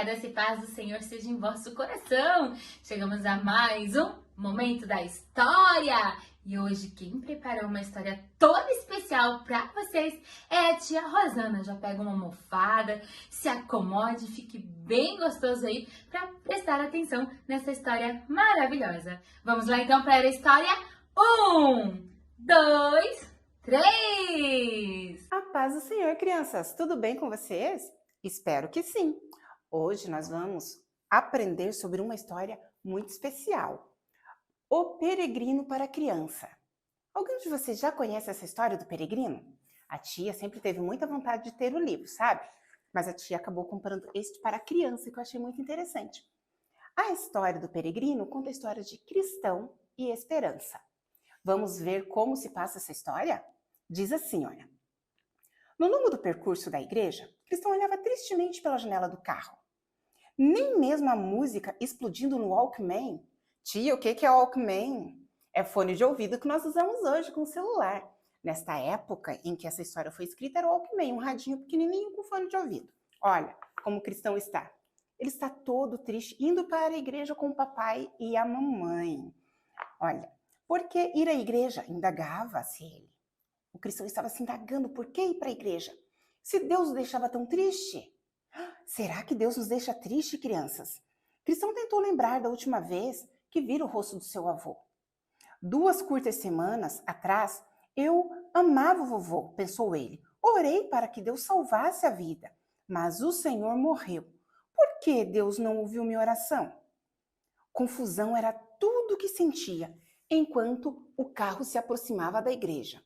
graça e paz do Senhor seja em vosso coração. Chegamos a mais um Momento da História. E hoje quem preparou uma história toda especial para vocês é a tia Rosana. Já pega uma almofada, se acomode, fique bem gostoso aí para prestar atenção nessa história maravilhosa. Vamos lá então para a história 1, 2, 3. A paz do Senhor, crianças! Tudo bem com vocês? Espero que sim! Hoje nós vamos aprender sobre uma história muito especial. O Peregrino para a Criança. Alguém de vocês já conhece essa história do peregrino? A tia sempre teve muita vontade de ter o livro, sabe? Mas a tia acabou comprando este para a criança, que eu achei muito interessante. A história do peregrino conta a história de cristão e esperança. Vamos ver como se passa essa história? Diz assim, olha. No longo do percurso da igreja, Cristão olhava tristemente pela janela do carro. Nem mesmo a música explodindo no Walkman. Tia, o que é Walkman? É fone de ouvido que nós usamos hoje com o celular. Nesta época em que essa história foi escrita, era o Walkman, um radinho pequenininho com fone de ouvido. Olha como Cristão está. Ele está todo triste, indo para a igreja com o papai e a mamãe. Olha, por que ir à igreja? Indagava-se ele. O cristão estava se indagando por que ir para a igreja. Se Deus o deixava tão triste? Será que Deus nos deixa triste, crianças? Cristão tentou lembrar da última vez que vira o rosto do seu avô. 2 curtas semanas atrás, eu amava o vovô, pensou ele. Orei para que Deus salvasse a vida, mas o Senhor morreu. Por que Deus não ouviu minha oração? Confusão era tudo o que sentia, enquanto o carro se aproximava da igreja.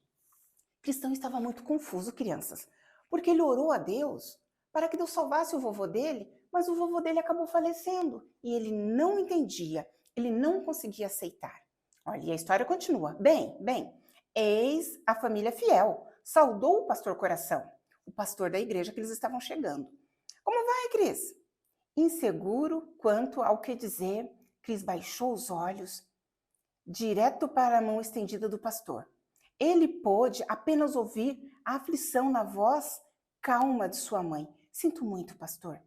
Cristão estava muito confuso, crianças, porque ele orou a Deus para que Deus salvasse o vovô dele, mas o vovô dele acabou falecendo e ele não entendia, ele não conseguia aceitar. Olha, e a história continua. Bem, eis a família fiel, saudou o pastor Coração, o pastor da igreja que eles estavam chegando. Como vai, Cris? Inseguro quanto ao que dizer, Cris baixou os olhos direto para a mão estendida do pastor. Ele pôde apenas ouvir a aflição na voz calma de sua mãe. Sinto muito, pastor.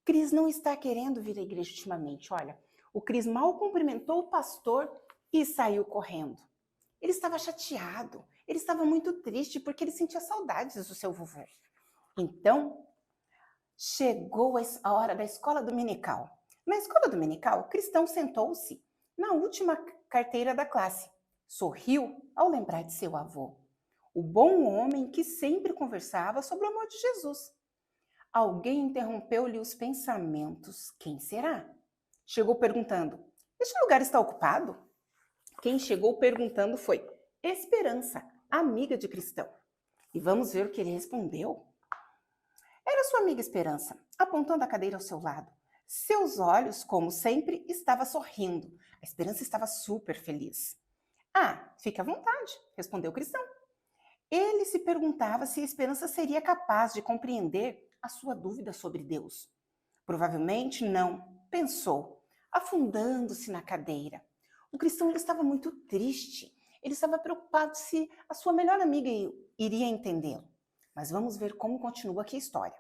Cris não está querendo vir à igreja ultimamente. Olha, o Cris mal cumprimentou o pastor e saiu correndo. Ele estava chateado, ele estava muito triste porque ele sentia saudades do seu vovô. Então, chegou a hora da escola dominical. Na escola dominical, Cristão sentou-se na última carteira da classe. Sorriu ao lembrar de seu avô, o bom homem que sempre conversava sobre o amor de Jesus. Alguém interrompeu-lhe os pensamentos. Quem será? Chegou perguntando: este lugar está ocupado? Quem chegou perguntando foi Esperança, amiga de Cristão. E vamos ver o que ele respondeu. Era sua amiga Esperança, apontando a cadeira ao seu lado. Seus olhos, como sempre, estavam sorrindo. A Esperança estava super feliz. Ah, fique à vontade, respondeu o cristão. Ele se perguntava se a Esperança seria capaz de compreender a sua dúvida sobre Deus. Provavelmente não, pensou, afundando-se na cadeira. O cristão estava muito triste. Ele estava preocupado se a sua melhor amiga iria entendê-lo. Mas vamos ver como continua aqui a história.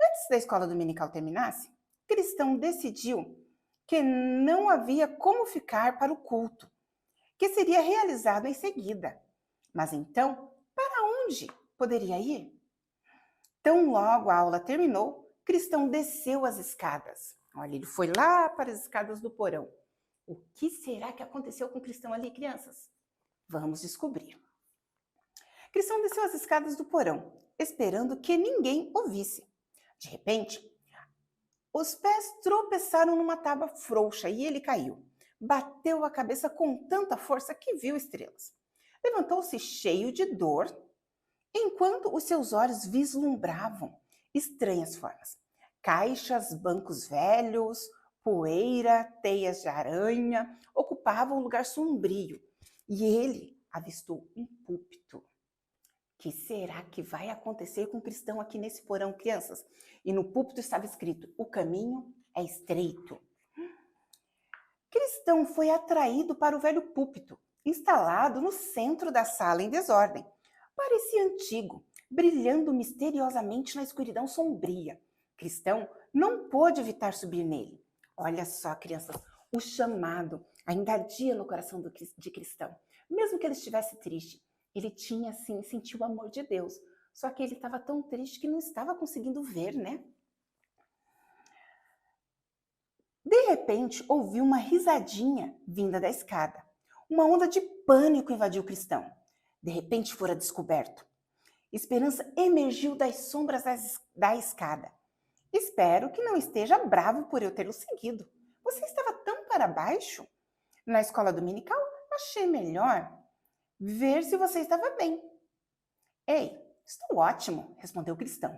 Antes da escola dominical terminasse, o cristão decidiu que não havia como ficar para o culto, que seria realizado em seguida. Mas então, para onde poderia ir? Tão logo a aula terminou, Cristão desceu as escadas. Olha, ele foi lá para as escadas do porão. O que será que aconteceu com Cristão ali, crianças? Vamos descobrir. Cristão desceu as escadas do porão, esperando que ninguém o visse. De repente, os pés tropeçaram numa tábua frouxa e ele caiu. Bateu a cabeça com tanta força que viu estrelas. Levantou-se cheio de dor, enquanto os seus olhos vislumbravam estranhas formas. Caixas, bancos velhos, poeira, teias de aranha ocupavam um lugar sombrio. E ele avistou um púlpito. O que será que vai acontecer com o cristão aqui nesse porão, crianças? E no púlpito estava escrito: o caminho é estreito. Cristão foi atraído para o velho púlpito, instalado no centro da sala em desordem. Parecia antigo, brilhando misteriosamente na escuridão sombria. Cristão não pôde evitar subir nele. Olha só, crianças, o chamado ainda ardia no coração de Cristão. Mesmo que ele estivesse triste, ele tinha, assim, sentiu o amor de Deus. Só que ele estava tão triste que não estava conseguindo ver, né? De repente, ouviu uma risadinha vinda da escada. Uma onda de pânico invadiu Cristão. De repente, fora descoberto. Esperança emergiu das sombras da escada. Espero que não esteja bravo por eu tê-lo seguido. Você estava tão para baixo? Na escola dominical, achei melhor ver se você estava bem. Ei, estou ótimo, respondeu Cristão.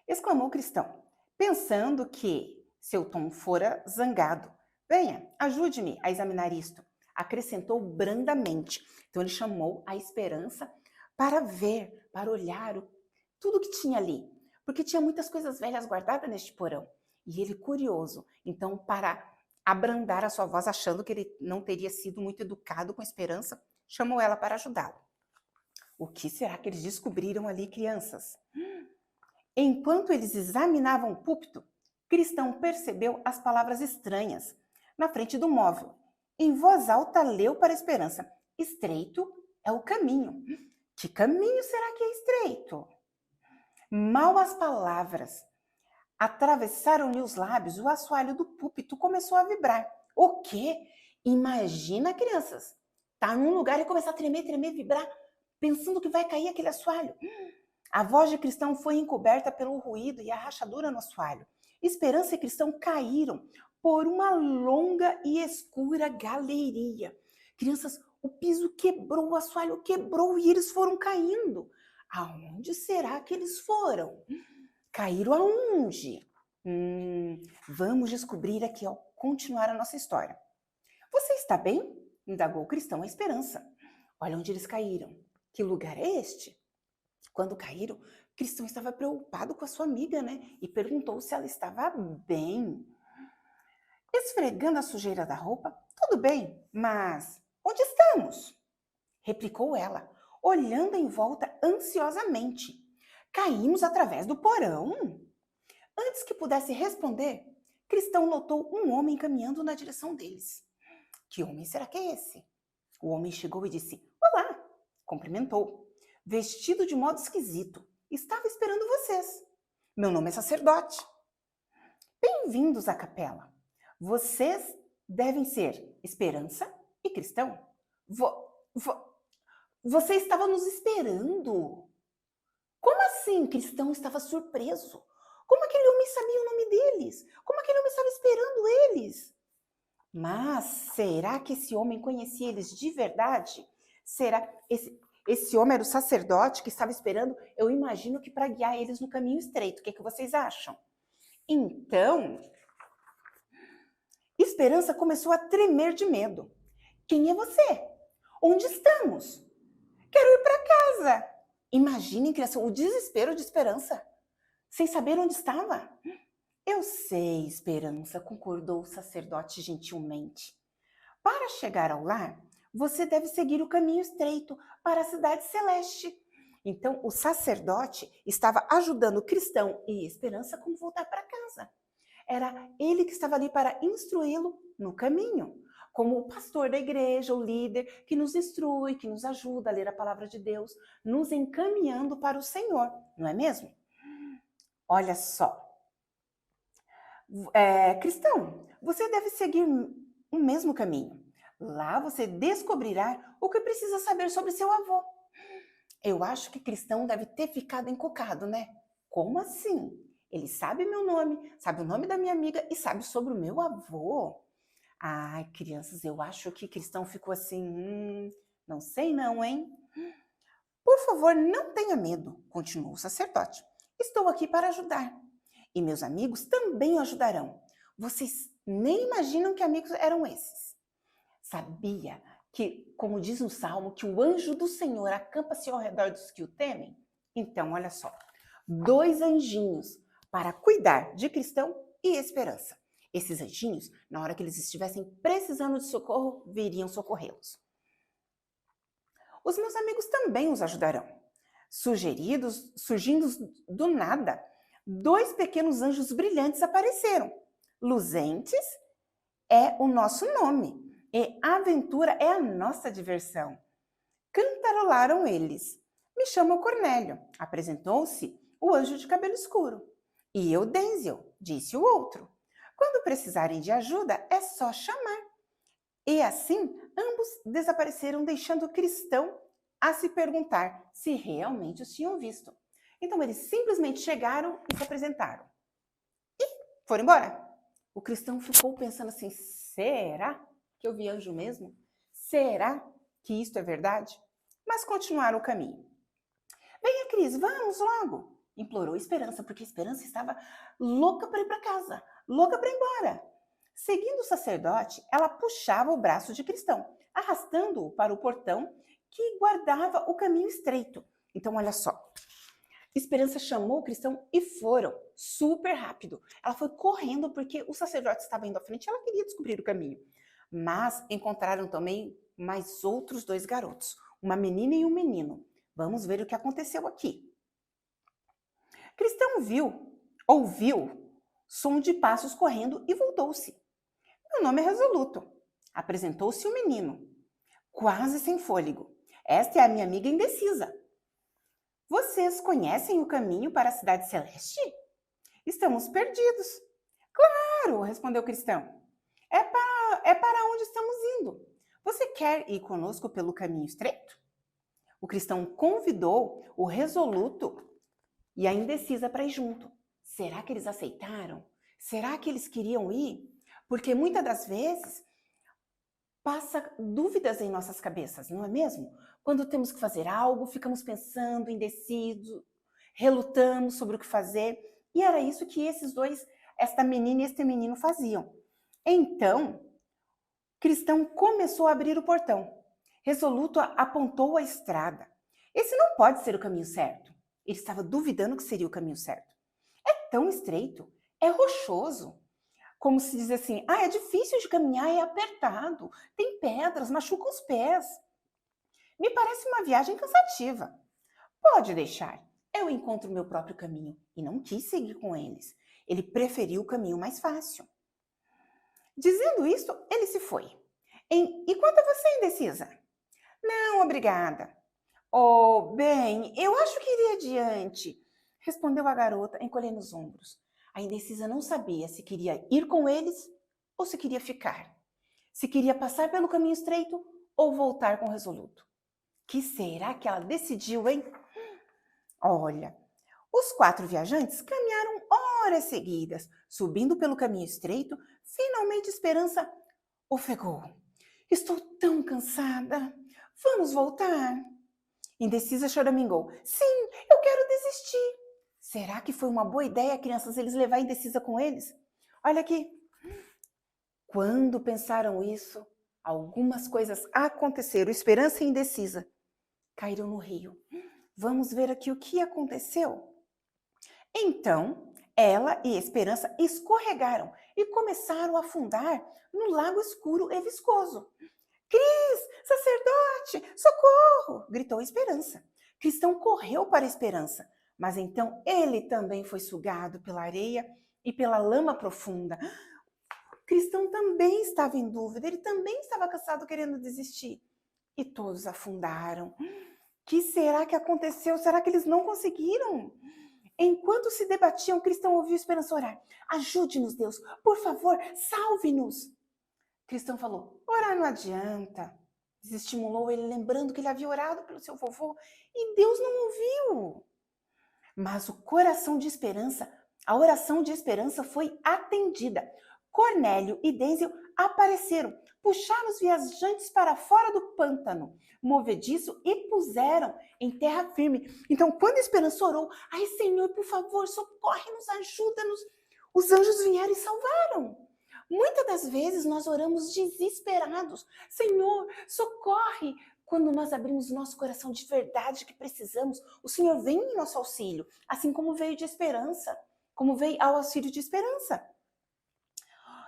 Exclamou Cristão, pensando que seu tom fora zangado. Venha, ajude-me a examinar isto. Acrescentou brandamente. Então ele chamou a Esperança para ver, para olhar tudo que tinha ali. Porque tinha muitas coisas velhas guardadas neste porão. E ele curioso. Então, para abrandar a sua voz, achando que ele não teria sido muito educado com a Esperança, chamou ela para ajudá-lo. O que será que eles descobriram ali, crianças? Enquanto eles examinavam o púlpito, Cristão percebeu as palavras estranhas na frente do móvel. Em voz alta, leu para a Esperança: estreito é o caminho. Que caminho será que é estreito? Mal as palavras atravessaram-lhe os lábios, o assoalho do púlpito começou a vibrar. O quê? Imagina, crianças, tá num lugar e começar a tremer, vibrar, pensando que vai cair aquele assoalho. A voz de Cristão foi encoberta pelo ruído e a rachadura no assoalho. Esperança e Cristão caíram por uma longa e escura galeria. Crianças, o piso quebrou, o assoalho quebrou e eles foram caindo. Aonde será que eles foram? Caíram aonde? Vamos descobrir aqui ao continuar a nossa história. Você está bem? Indagou o Cristão a Esperança. Olha onde eles caíram. Que lugar é este? Quando caíram, Cristão estava preocupado com a sua amiga, né? E perguntou se ela estava bem. Esfregando a sujeira da roupa, tudo bem, mas onde estamos? Replicou ela, olhando em volta ansiosamente. Caímos através do porão? Antes que pudesse responder, Cristão notou um homem caminhando na direção deles. Que homem será que é esse? O homem chegou e disse: olá, cumprimentou, vestido de modo esquisito. Estava esperando vocês. Meu nome é sacerdote. Bem-vindos à capela. Vocês devem ser Esperança e Cristão. Você estava nos esperando. Como assim? Cristão estava surpreso. Como aquele homem sabia o nome deles? Como aquele homem estava esperando eles? Mas será que esse homem conhecia eles de verdade? Será esse homem era o sacerdote que estava esperando? Eu imagino que para guiar eles no caminho estreito. O que vocês acham? Então, Esperança começou a tremer de medo. Quem é você? Onde estamos? Quero ir para casa. Imaginem, criança, o desespero de Esperança, sem saber onde estava. Eu sei, Esperança, concordou o sacerdote gentilmente. Para chegar ao lar, você deve seguir o caminho estreito para a cidade celeste. Então, o sacerdote estava ajudando Cristão e Esperança como voltar para casa. Era ele que estava ali para instruí-lo no caminho, como o pastor da igreja, o líder, que nos instrui, que nos ajuda a ler a palavra de Deus, nos encaminhando para o Senhor, não é mesmo? Olha só. Cristão, você deve seguir o mesmo caminho. Lá você descobrirá o que precisa saber sobre seu avô. Eu acho que Cristão deve ter ficado encucado, né? Como assim? Ele sabe meu nome, sabe o nome da minha amiga e sabe sobre o meu avô. Ai, crianças, eu acho que Cristão ficou assim, não sei não, hein? Por favor, não tenha medo, continuou o sacerdote. Estou aqui para ajudar. E meus amigos também o ajudarão. Vocês nem imaginam que amigos eram esses. Sabia que, como diz no Salmo, que o anjo do Senhor acampa-se ao redor dos que o temem? Então, olha só, 2 anjinhos para cuidar de Cristão e Esperança. Esses anjinhos, na hora que eles estivessem precisando de socorro, viriam socorrê-los. Os meus amigos também os ajudarão. Surgindo do nada, 2 pequenos anjos brilhantes apareceram. Luzentes é o nosso nome e aventura é a nossa diversão. Cantarolaram eles. Me chamo Cornélio, apresentou-se o anjo de cabelo escuro. E eu, Denzil, disse o outro. Quando precisarem de ajuda, é só chamar. E assim, ambos desapareceram, deixando o cristão a se perguntar se realmente os tinham visto. Então, eles simplesmente chegaram e se apresentaram. E foram embora. O cristão ficou pensando assim, será que eu vi anjo mesmo? Será que isto é verdade? Mas continuaram o caminho. Venha, Cris, vamos logo, implorou Esperança, porque Esperança estava louca para ir para casa, louca para ir embora. Seguindo o sacerdote, ela puxava o braço de Cristão, arrastando-o para o portão que guardava o caminho estreito. Então, olha só. Esperança chamou o Cristão e foram, super rápido. Ela foi correndo porque o sacerdote estava indo à frente e ela queria descobrir o caminho. Mas encontraram também mais outros 2 garotos, uma menina e um menino. Vamos ver o que aconteceu aqui. Cristão ouviu som de passos correndo e voltou-se. Meu nome é Resoluto. Apresentou-se o menino, quase sem fôlego. Esta é a minha amiga indecisa. Vocês conhecem o caminho para a Cidade Celeste? Estamos perdidos. Claro, respondeu Cristão. É para onde estamos indo. Você quer ir conosco pelo caminho estreito? O Cristão convidou o Resoluto e a indecisa para ir junto. Será que eles aceitaram? Será que eles queriam ir? Porque muitas das vezes passa dúvidas em nossas cabeças, não é mesmo? Quando temos que fazer algo, ficamos pensando, indecisos, relutamos sobre o que fazer. E era isso que esses 2, esta menina e este menino faziam. Então, Cristão começou a abrir o portão. Resoluto apontou a estrada. Esse não pode ser o caminho certo. Ele estava duvidando que seria o caminho certo. É tão estreito, é rochoso. Como se diz assim, é difícil de caminhar, é apertado, tem pedras, machuca os pés. Me parece uma viagem cansativa. Pode deixar, eu encontro o meu próprio caminho. E não quis seguir com eles. Ele preferiu o caminho mais fácil. Dizendo isso, ele se foi. E quanto a você, indecisa? Não, obrigada. Oh, bem, eu acho que iria adiante, respondeu a garota, encolhendo os ombros. A indecisa não sabia se queria ir com eles ou se queria ficar. Se queria passar pelo caminho estreito ou voltar com o Resoluto. Que será que ela decidiu, hein? Olha, os 4 viajantes caminharam horas seguidas, subindo pelo caminho estreito. Finalmente Esperança ofegou. Estou tão cansada. Vamos voltar? Indecisa choramingou. Sim, eu quero desistir. Será que foi uma boa ideia, crianças, eles levar a indecisa com eles? Olha aqui. Quando pensaram isso, algumas coisas aconteceram. Esperança e indecisa caíram no rio. Vamos ver aqui o que aconteceu. Então, ela e Esperança escorregaram e começaram a afundar no lago escuro e viscoso. Cris, sacerdote, socorro! Gritou Esperança. Cristão correu para Esperança, mas então ele também foi sugado pela areia e pela lama profunda. Cristão também estava em dúvida, ele também estava cansado, querendo desistir. E todos afundaram. Que será que aconteceu? Será que eles não conseguiram? Enquanto se debatiam, Cristão ouviu Esperança orar. Ajude-nos, Deus, por favor, salve-nos. Cristão falou, orar não adianta. Desestimulou ele, lembrando que ele havia orado pelo seu vovô e Deus não ouviu. Mas o coração de Esperança, a oração de Esperança foi atendida. Cornélio e Denzil apareceram, puxaram os viajantes para fora do pântano movediço e puseram em terra firme. Então, quando Esperança orou, ai Senhor, por favor, socorre-nos, ajuda-nos, os anjos vieram e salvaram. Muitas das vezes nós oramos desesperados. Senhor, socorre! Quando nós abrimos nosso coração de verdade que precisamos, o Senhor vem em nosso auxílio, assim como veio de Esperança, como veio ao auxílio de Esperança.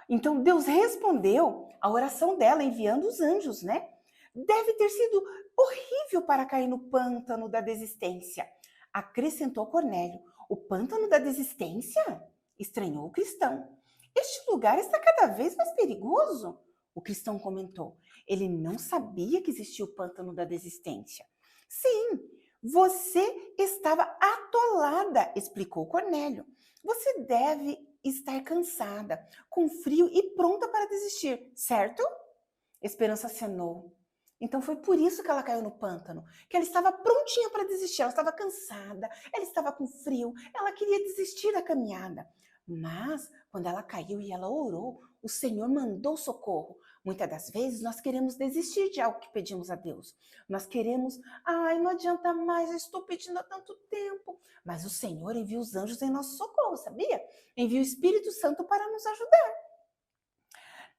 Então Deus respondeu a oração dela enviando os anjos, né? Deve ter sido horrível para cair no pântano da desistência, acrescentou Cornélio. O pântano da desistência? Estranhou o cristão. Este lugar está cada vez mais perigoso, o cristão comentou. Ele não sabia que existia o pântano da desistência. Sim, você estava atolada, explicou Cornélio. Você deve estar cansada, com frio e pronta para desistir, certo? Esperança acenou. Então foi por isso que ela caiu no pântano, que ela estava prontinha para desistir, ela estava cansada, ela estava com frio, ela queria desistir da caminhada. Mas quando ela caiu e ela orou, o Senhor mandou socorro. Muitas das vezes nós queremos desistir de algo que pedimos a Deus. Nós queremos, não adianta mais, eu estou pedindo há tanto tempo. Mas o Senhor envia os anjos em nosso socorro, sabia? Envia o Espírito Santo para nos ajudar.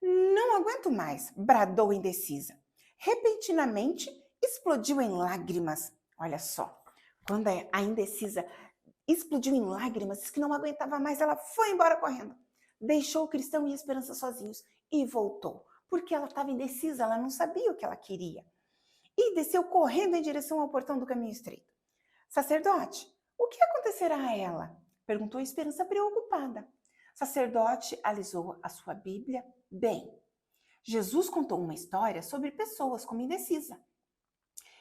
Não aguento mais, bradou indecisa. Repentinamente, explodiu em lágrimas. Olha só, quando a indecisa explodiu em lágrimas, disse que não aguentava mais, ela foi embora correndo. Deixou o cristão e a esperança sozinhos e voltou, porque ela estava indecisa, ela não sabia o que ela queria. E desceu correndo em direção ao portão do caminho estreito. Sacerdote, o que acontecerá a ela? Perguntou a esperança preocupada. Sacerdote alisou a sua Bíblia. Bem, Jesus contou uma história sobre pessoas como indecisa.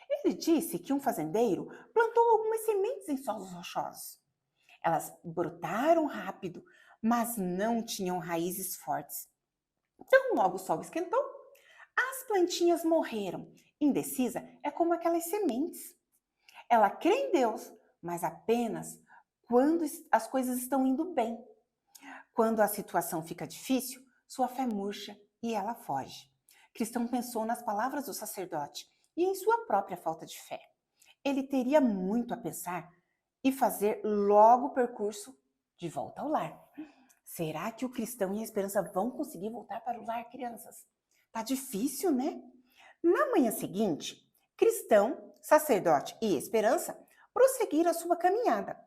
Ele disse que um fazendeiro plantou algumas sementes em solos rochosos. Elas brotaram rápido, mas não tinham raízes fortes. Então, logo o sol esquentou, as plantinhas morreram. Indecisa é como aquelas sementes. Ela crê em Deus, mas apenas quando as coisas estão indo bem. Quando a situação fica difícil, sua fé murcha e ela foge. Cristão pensou nas palavras do sacerdote e em sua própria falta de fé. Ele teria muito a pensar e fazer logo o percurso de volta ao lar. Será que o cristão e a esperança vão conseguir voltar para o lar, crianças? Tá difícil, né? Na manhã seguinte, cristão, sacerdote e esperança prosseguiram a sua caminhada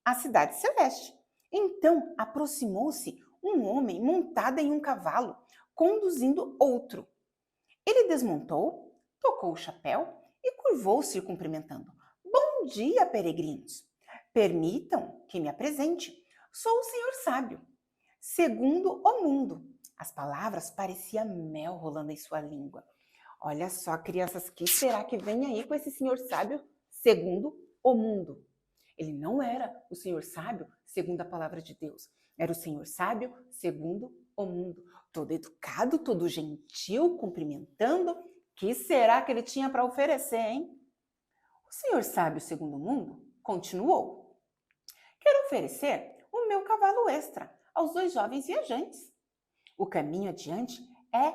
à cidade celeste. Então aproximou-se um homem montado em um cavalo, conduzindo outro. Ele desmontou, tocou o chapéu e curvou-se cumprimentando. Bom dia, peregrinos! Permitam que me apresente. Sou o Senhor Sábio, segundo o mundo. As palavras pareciam mel rolando em sua língua. Olha só, crianças, que será que vem aí com esse Senhor Sábio segundo o mundo? Ele não era o Senhor Sábio segundo a palavra de Deus. Era o Senhor Sábio segundo o mundo. Todo educado, todo gentil, cumprimentando. Que será que ele tinha para oferecer, hein? O Senhor Sábio segundo o mundo continuou. Quero oferecer o meu cavalo extra aos 2 jovens viajantes. O caminho adiante é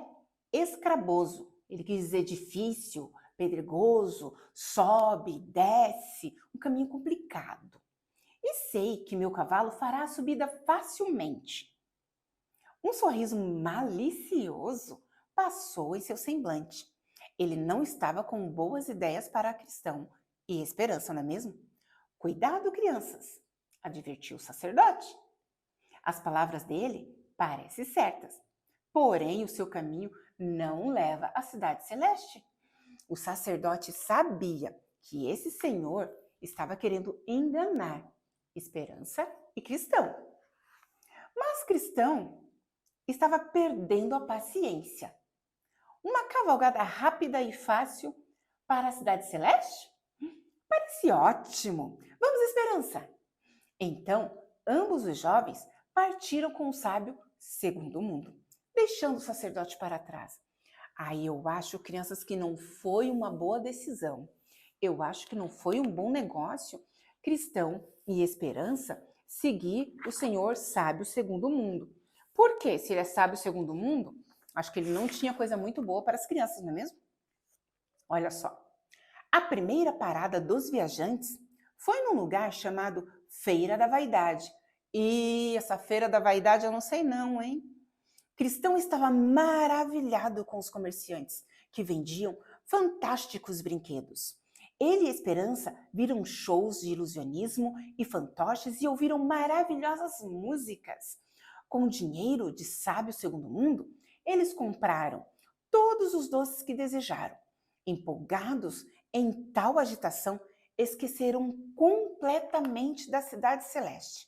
escraboso. Ele quis dizer difícil, pedregoso, sobe, desce, um caminho complicado. E sei que meu cavalo fará a subida facilmente. Um sorriso malicioso passou em seu semblante. Ele não estava com boas ideias para cristão e esperança, não é mesmo? Cuidado, crianças, advertiu o sacerdote. As palavras dele parecem certas, porém o seu caminho não leva à cidade celeste. O sacerdote sabia que esse senhor estava querendo enganar esperança e cristão. Mas cristão estava perdendo a paciência. Uma cavalgada rápida e fácil para a cidade celeste? Parece ótimo. Vamos, esperança! Então, ambos os jovens partiram com o sábio segundo o mundo, deixando o sacerdote para trás. Eu acho, crianças, que não foi uma boa decisão. Eu acho que não foi um bom negócio, cristão e esperança, seguir o Senhor sábio segundo o mundo. Por quê? Se ele é sábio segundo o mundo, acho que ele não tinha coisa muito boa para as crianças, não é mesmo? Olha só. A primeira parada dos viajantes foi num lugar chamado Feira da Vaidade. E essa Feira da Vaidade eu não sei não, hein? Cristão estava maravilhado com os comerciantes, que vendiam fantásticos brinquedos. Ele e Esperança viram shows de ilusionismo e fantoches e ouviram maravilhosas músicas. Com o dinheiro de sábio segundo o mundo, eles compraram todos os doces que desejaram. Empolgados em tal agitação, esqueceram completamente da cidade celeste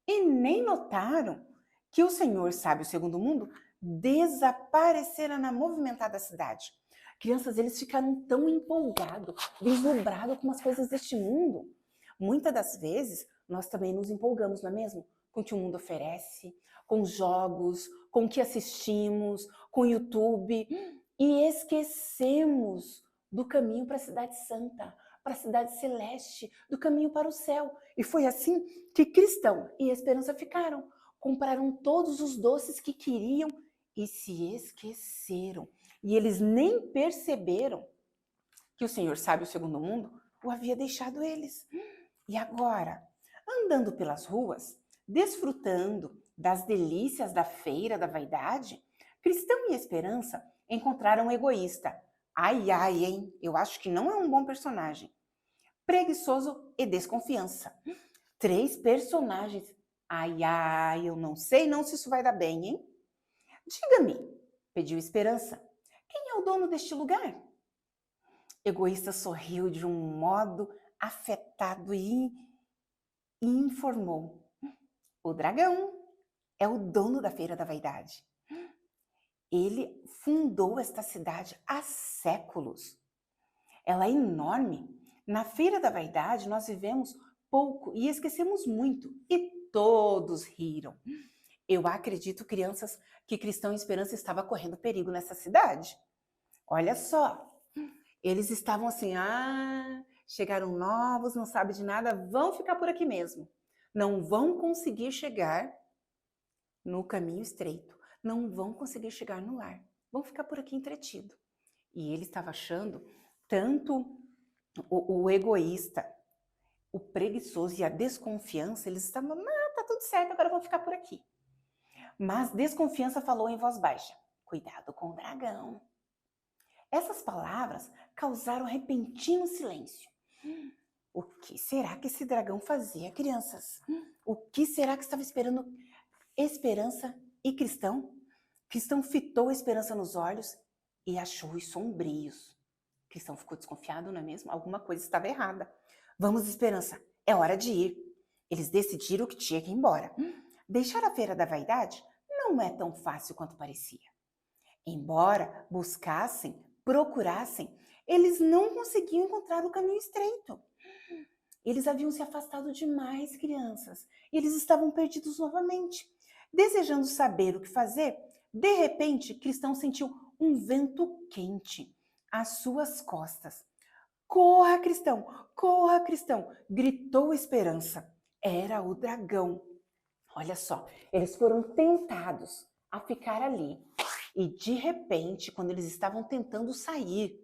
e nem notaram que o Senhor Sábio Segundo Mundo desaparecera na movimentada cidade. Crianças, eles ficaram tão empolgados, vislumbrados com as coisas deste mundo. Muitas das vezes, nós também nos empolgamos, não é mesmo? Com o que o mundo oferece, com jogos, com o que assistimos, com o YouTube, e esquecemos do caminho para a cidade santa, para a cidade celeste, do caminho para o céu. E foi assim que Cristão e Esperança ficaram. Compraram todos os doces que queriam e se esqueceram. E eles nem perceberam que o Senhor Sábio Segundo Mundo o havia deixado eles. E agora, andando pelas ruas, desfrutando das delícias da feira da vaidade, Cristão e Esperança encontraram um egoísta. Ai, ai, hein? Eu acho que não é um bom personagem. Preguiçoso e desconfiança. 3 personagens. Ai, ai, eu não sei não se isso vai dar bem, hein? Diga-me, pediu Esperança, quem é o dono deste lugar? Egoísta sorriu de um modo afetado e informou. O dragão é o dono da Feira da Vaidade. Ele fundou esta cidade há séculos. Ela é enorme. Na Feira da Vaidade nós vivemos pouco e esquecemos muito. E todos riram. Eu acredito, crianças, que Cristão e Esperança estava correndo perigo nessa cidade. Olha só, eles estavam assim, chegaram novos, não sabem de nada, vão ficar por aqui mesmo. Não vão conseguir chegar no caminho estreito, não vão conseguir chegar no lar, vão ficar por aqui entretido. E ele estava achando tanto o egoísta, o preguiçoso e a desconfiança, eles estavam, tá tudo certo, agora vão ficar por aqui. Mas Desconfiança falou em voz baixa, cuidado com o dragão. Essas palavras causaram repentino silêncio. O que será que esse dragão fazia, crianças? O que será que estava esperando Esperança e Cristão? Cristão fitou a Esperança nos olhos e achou-os sombrios. Cristão ficou desconfiado, não é mesmo? Alguma coisa estava errada. Vamos, Esperança, é hora de ir. Eles decidiram que tinha que ir embora. Deixar a Feira da Vaidade não é tão fácil quanto parecia. Embora buscassem, procurassem, eles não conseguiam encontrar o caminho estreito. Eles haviam se afastado demais, crianças, e eles estavam perdidos novamente. Desejando saber o que fazer, de repente, Cristão sentiu um vento quente às suas costas. Corra, Cristão! Corra, Cristão! Gritou Esperança. Era o dragão. Olha só, eles foram tentados a ficar ali. E de repente, quando eles estavam tentando sair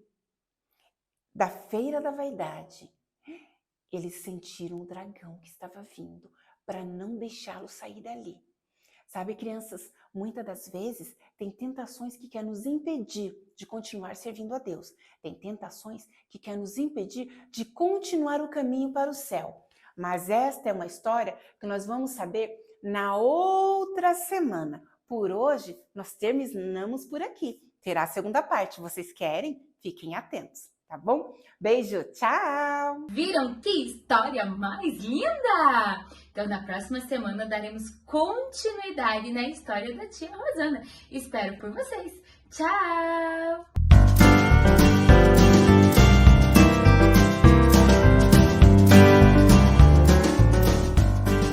da Feira da Vaidade, eles sentiram o dragão que estava vindo para não deixá-lo sair dali. Sabe, crianças, muitas das vezes tem tentações que querem nos impedir de continuar servindo a Deus. Tem tentações que querem nos impedir de continuar o caminho para o céu. Mas esta é uma história que nós vamos saber na outra semana. Por hoje, nós terminamos por aqui. Terá a segunda parte. Vocês querem? Fiquem atentos, tá bom? Beijo, tchau! Viram que história mais linda? Então, na próxima semana, daremos continuidade na história da tia Rosana. Espero por vocês. Tchau!